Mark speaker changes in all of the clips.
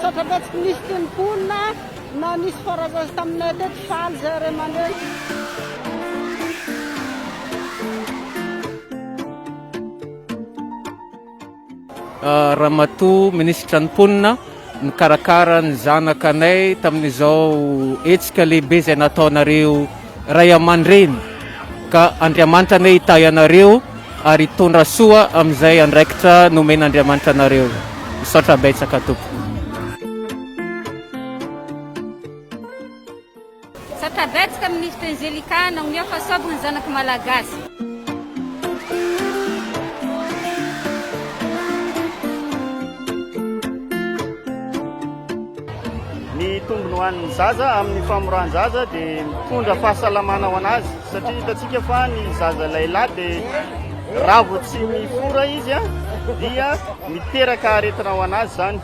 Speaker 1: misaotra betsaka nisy tenim-ponina na nisy faharazana taminay teto faly zay ray aman-dreny.
Speaker 2: Ramatoa minisitra ny mponina nikarakara ny zanakanay tamin'izao hetsika lehibe izay nataonareo ray aman-dreny, ka Andriamanitra ne hitahy anareo ary hitondra soa amin'izay andraikitra nomen'Andriamanitra anareo. Misaotra betsaka tompo.
Speaker 3: Misaotra betsaka Ministra Angelikana omia fahasoavana ny zanaka malagasy.
Speaker 4: Ny tombony ho an'ny zaza amin'ny famorahan'ny zaza dia mitondra fahasalamana ho anazy, satria hitantsika fa ny zaza lehilahy dia raha vao tsy mifora izy dia miteraka aretina ho anazy zany,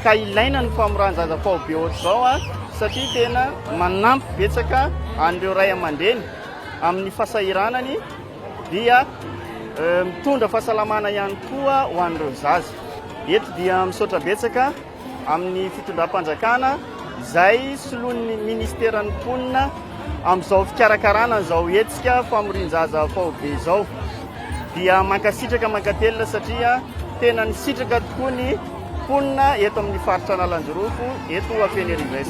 Speaker 4: ka ilaina ny famorahan'ny zaza faobe ohatr'izao satria tena manampy betsaka an'ireo ray aman-dreny amin'ny fahasahiranany, dia mitondra fahasalamana ihany koa ho an'ireo zaza. Eto dia misaotra betsaka amin'ny fitondram-panjakana izay soloan'ny ministeran'ny mponina amin'izao fikarakarana izao hetsika famorian-jaza faobe izao, dia mankasitraka mankatelina satria tena nisitraka tokoa ny mponina eto amin'ny faritra Analanjorofo eto Afenerive.